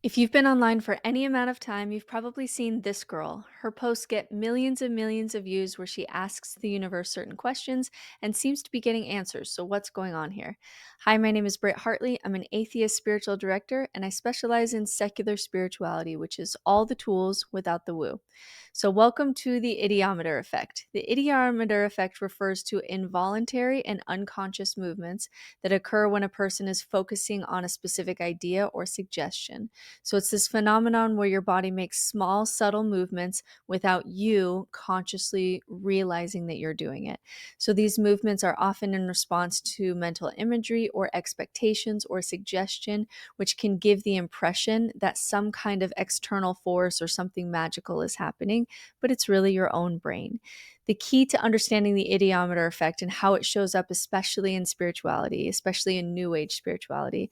If you've been online for any amount of time, you've probably seen this girl. Her posts get millions of views where she asks the universe certain questions and seems to be getting answers. So, what's going on here? Hi, my name is Britt Hartley. I'm an atheist spiritual director and I specialize in secular spirituality, which is all the tools without the woo. So, welcome to the ideomotor effect. The ideomotor effect refers to involuntary and unconscious movements that occur when a person is focusing on a specific idea or suggestion. So it's this phenomenon where your body makes small, subtle movements without you consciously realizing that you're doing it. So these movements are often in response to mental imagery or expectations or suggestion, which can give the impression that some kind of external force or something magical is happening, but it's really your own brain. The key to understanding the ideomotor effect and how it shows up, especially in spirituality, especially in New Age spirituality,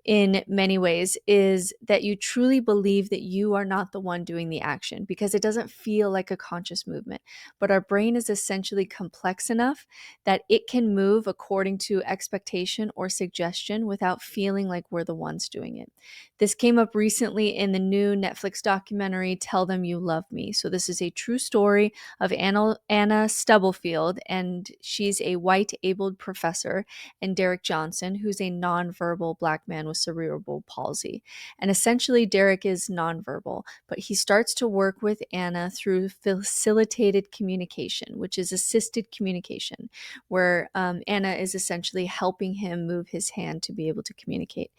in many ways is that you truly believe that you are not the one doing the action because it doesn't feel like a conscious movement. But our brain is essentially complex enough that it can move according to expectation or suggestion without feeling like we're the ones doing it. This came up recently in the new Netflix documentary, Tell Them You Love Me. So, this is a true story of Anna Stubblefield, and she's a white abled professor, and Derek Johnson, who's a nonverbal Black man with cerebral palsy. And essentially, Derek is nonverbal, but he starts to work with Anna through facilitated communication, which is assisted communication, where Anna is essentially helping him move his hand to be able to communicate.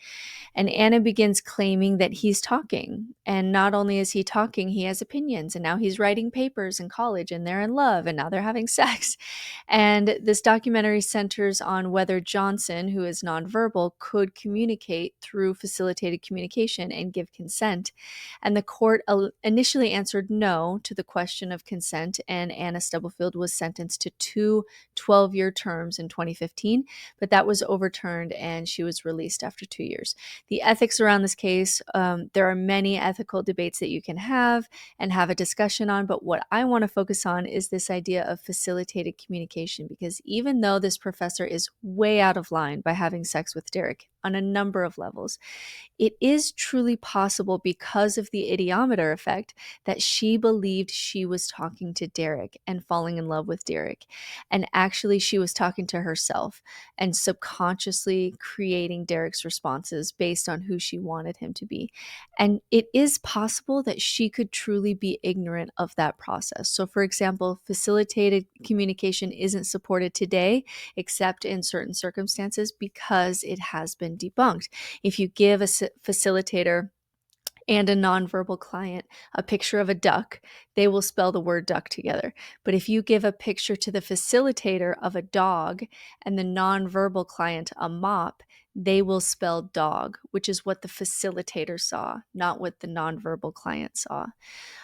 And Anna begins claiming that he's talking. And not only is he talking, he has opinions. And now he's writing papers in college and they're in love and now they're having sex. And this documentary centers on whether Johnson, who is nonverbal, could communicate through facilitated communication and give consent. And the court initially answered no to the question of consent. And Anna Stubblefield was sentenced to two 12-year terms in 2015. But that was overturned and she was released after 2 years. The ethics around this case, there are many ethical debates that you can have and have a discussion on, but what I want to focus on is this idea of facilitated communication, because even though this professor is way out of line by having sex with Derek on a number of levels, it is truly possible because of the ideomotor effect that she believed she was talking to Derek and falling in love with Derek. And actually, she was talking to herself and subconsciously creating Derek's responses based on who she wanted him to be. And it is possible that she could truly be ignorant of that process. So, for example, facilitated communication isn't supported today, except in certain circumstances, because it has been debunked. If you give a facilitator and a nonverbal client a picture of a duck, they will spell the word duck together. But if you give a picture to the facilitator of a dog and the nonverbal client a mop, they will spell dog, which is what the facilitator saw, not what the nonverbal client saw.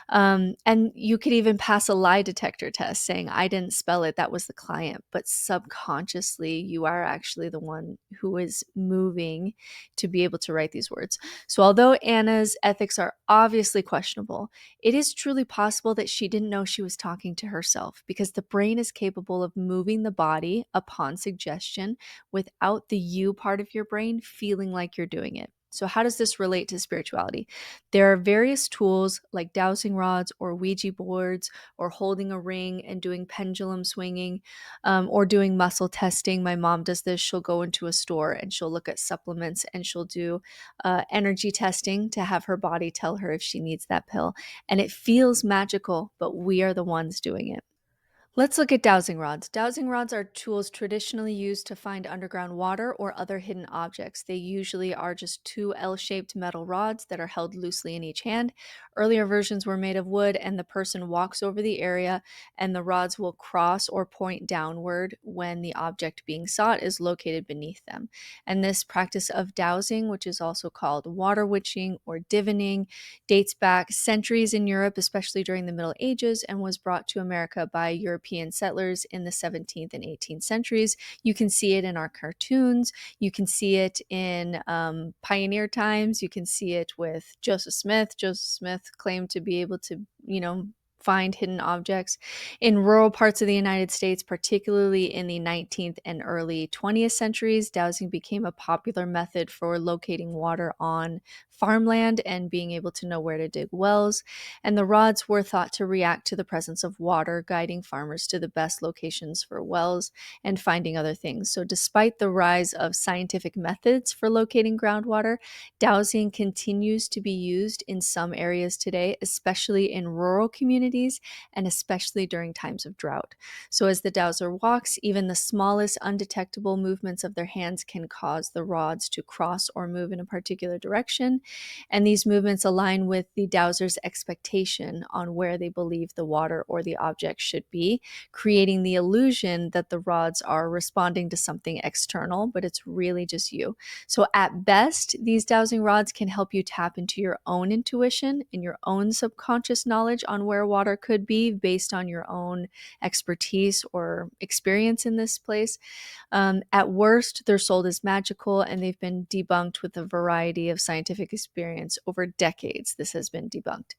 And you could even pass a lie detector test saying, I didn't spell it, that was the client. But subconsciously, you are actually the one who is moving to be able to write these words. So, although Anna's ethics are obviously questionable, it is truly possible that she didn't know she was talking to herself, because the brain is capable of moving the body upon suggestion without the you part of your brain feeling like you're doing it. So, how does this relate to spirituality? There are various tools like dowsing rods or Ouija boards, or holding a ring and doing pendulum swinging, or doing muscle testing. My mom does this. She'll go into a store and she'll look at supplements and she'll do energy testing to have her body tell her if she needs that pill. And it feels magical, but we are the ones doing it. Let's look at dowsing rods. Dowsing rods are tools traditionally used to find underground water or other hidden objects. They usually are just two L-shaped metal rods that are held loosely in each hand. Earlier versions were made of wood, and the person walks over the area, and the rods will cross or point downward when the object being sought is located beneath them. And this practice of dowsing, which is also called water witching or divining, dates back centuries in Europe, especially during the Middle Ages, and was brought to America by European settlers in the 17th and 18th centuries. You can see it in our cartoons. You can see it in pioneer times. You can see it with Joseph Smith. Joseph Smith claimed to be able to, find hidden objects. In rural parts of the United States, particularly in the 19th and early 20th centuries, dowsing became a popular method for locating water on farmland and being able to know where to dig wells. And the rods were thought to react to the presence of water, guiding farmers to the best locations for wells and finding other things. So, despite the rise of scientific methods for locating groundwater, dowsing continues to be used in some areas today, especially in rural communities and especially during times of drought. So, as the dowser walks, even the smallest undetectable movements of their hands can cause the rods to cross or move in a particular direction. And these movements align with the dowser's expectation on where they believe the water or the object should be, creating the illusion that the rods are responding to something external, but it's really just you. So, at best, these dowsing rods can help you tap into your own intuition and your own subconscious knowledge on where water could be based on your own expertise or experience in this place. At worst, they're sold as magical and they've been debunked with a variety of scientific experience over decades. This has been debunked.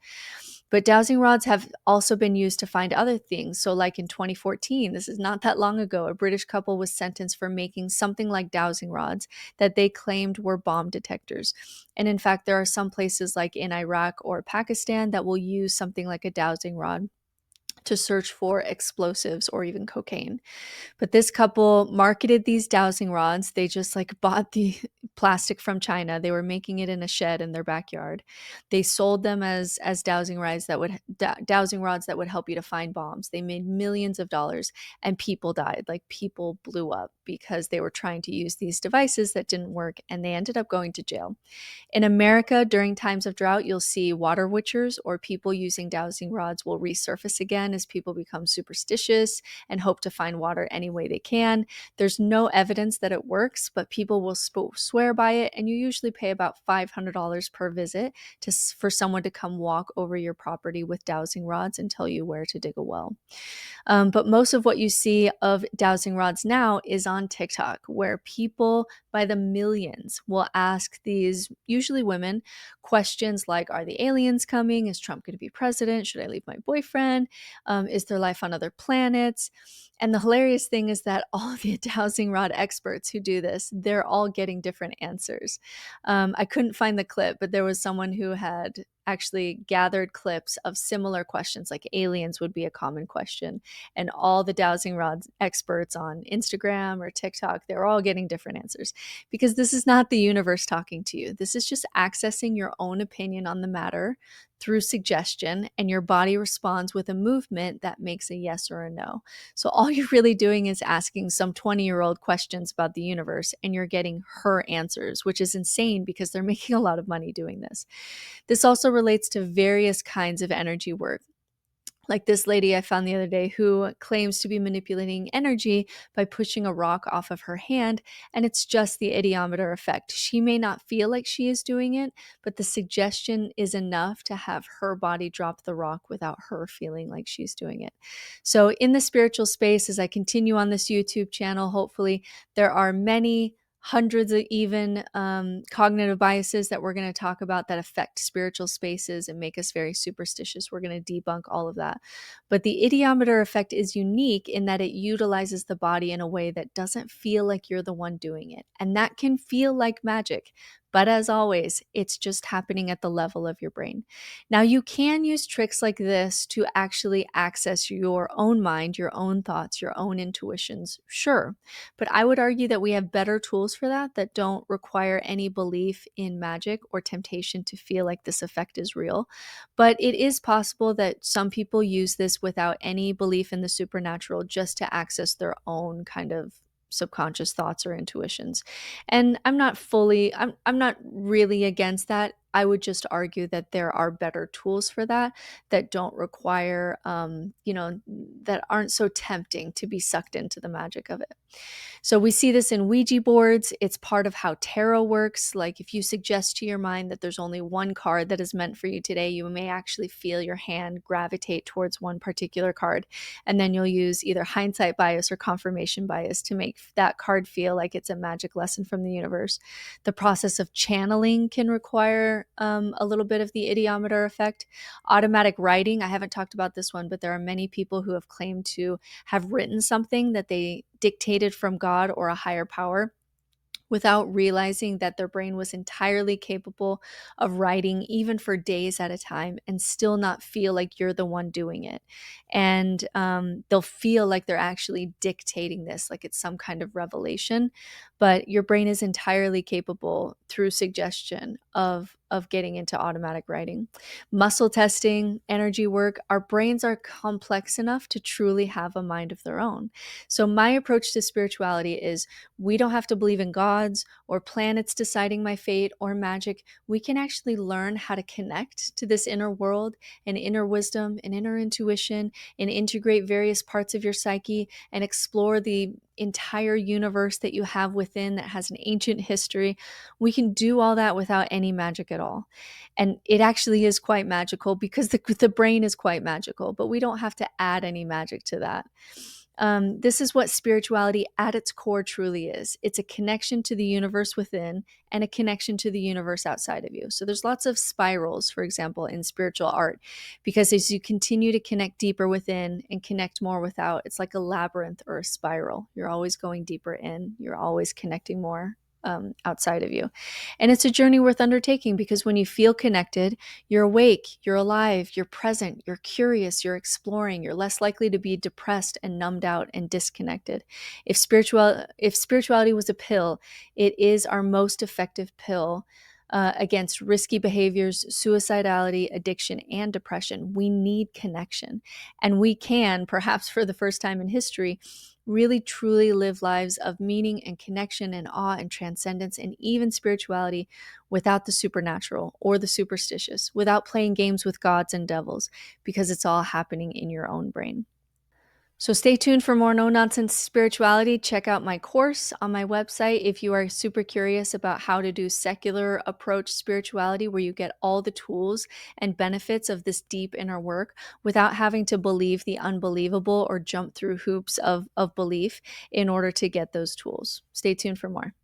But dowsing rods have also been used to find other things. So, like in 2014, this is not that long ago, a British couple was sentenced for making something like dowsing rods that they claimed were bomb detectors. And in fact, there are some places like in Iraq or Pakistan that will use something like a dowsing rod to search for explosives or even cocaine. But this couple marketed these dowsing rods. They just like bought the plastic from China. They were making it in a shed in their backyard. They sold them as dowsing rods that would help you to find bombs. They made millions of dollars and people died. Like people blew up because they were trying to use these devices that didn't work and they ended up going to jail. In America, during times of drought, you'll see water witchers or people using dowsing rods will resurface again as people become superstitious and hope to find water any way they can. There's no evidence that it works, but people will swear by it, and you usually pay about $500 per visit for someone to come walk over your property with dowsing rods and tell you where to dig a well. But most of what you see of dowsing rods now is on TikTok, where people by the millions will ask these, usually women, questions like, are the aliens coming? Is Trump going to be president? Should I leave my boyfriend? Is there life on other planets? And the hilarious thing is that all the dowsing rod experts who do this, they're all getting different answers. I couldn't find the clip, but there was someone who had actually gathered clips of similar questions, like aliens would be a common question. And all the dowsing rod experts on Instagram or TikTok, they're all getting different answers because this is not the universe talking to you. This is just accessing your own opinion on the matter through suggestion, and your body responds with a movement that makes a yes or a no. So all you're really doing is asking some 20-year-old questions about the universe, and you're getting her answers, which is insane because they're making a lot of money doing this. This also relates to various kinds of energy work. Like this lady I found the other day who claims to be manipulating energy by pushing a rock off of her hand, and it's just the ideomotor effect. She may not feel like she is doing it, but the suggestion is enough to have her body drop the rock without her feeling like she's doing it. So, in the spiritual space, as I continue on this YouTube channel, hopefully, there are many hundreds of even cognitive biases that we're going to talk about that affect spiritual spaces and make us very superstitious. We're going to debunk all of that. But the ideomotor effect is unique in that it utilizes the body in a way that doesn't feel like you're the one doing it. And that can feel like magic. But as always, it's just happening at the level of your brain. Now, you can use tricks like this to actually access your own mind, your own thoughts, your own intuitions, sure. But I would argue that we have better tools for that don't require any belief in magic or temptation to feel like this effect is real. But it is possible that some people use this without any belief in the supernatural just to access their own kind of subconscious thoughts or intuitions. And I'm not really against that. I would just argue that there are better tools for that don't require, that aren't so tempting to be sucked into the magic of it. So we see this in Ouija boards. It's part of how tarot works. Like if you suggest to your mind that there's only one card that is meant for you today, you may actually feel your hand gravitate towards one particular card. And then you'll use either hindsight bias or confirmation bias to make that card feel like it's a magic lesson from the universe. The process of channeling can require a little bit of the ideomotor effect. Automatic writing, I haven't talked about this one, but there are many people who have claimed to have written something that they dictated from God or a higher power, without realizing that their brain was entirely capable of writing even for days at a time and still not feel like you're the one doing it. And they'll feel like they're actually dictating this, like it's some kind of revelation. But your brain is entirely capable through suggestion of getting into automatic writing. Muscle testing, energy work, our brains are complex enough to truly have a mind of their own. So my approach to spirituality is we don't have to believe in gods or planets deciding my fate or magic. We can actually learn how to connect to this inner world and inner wisdom and inner intuition and integrate various parts of your psyche and explore the entire universe that you have within that has an ancient history. We can do all that without any magic at all. And it actually is quite magical because the brain is quite magical, but we don't have to add any magic to that. This is what spirituality at its core truly is. It's a connection to the universe within and a connection to the universe outside of you. So there's lots of spirals, for example, in spiritual art, because as you continue to connect deeper within and connect more without, it's like a labyrinth or a spiral. You're always going deeper in, you're always connecting more outside of you. And it's a journey worth undertaking because when you feel connected, you're awake, you're alive, you're present, you're curious, you're exploring, you're less likely to be depressed and numbed out and disconnected. If spirituality was a pill, it is our most effective pill against risky behaviors, suicidality, addiction, and depression. We need connection. And we can, perhaps for the first time in history, really truly live lives of meaning and connection and awe and transcendence and even spirituality without the supernatural or the superstitious, without playing games with gods and devils, because it's all happening in your own brain. So stay tuned for more no nonsense spirituality. Check out my course on my website if you are super curious about how to do secular approach spirituality, where you get all the tools and benefits of this deep inner work without having to believe the unbelievable or jump through hoops of belief in order to get those tools. Stay tuned for more.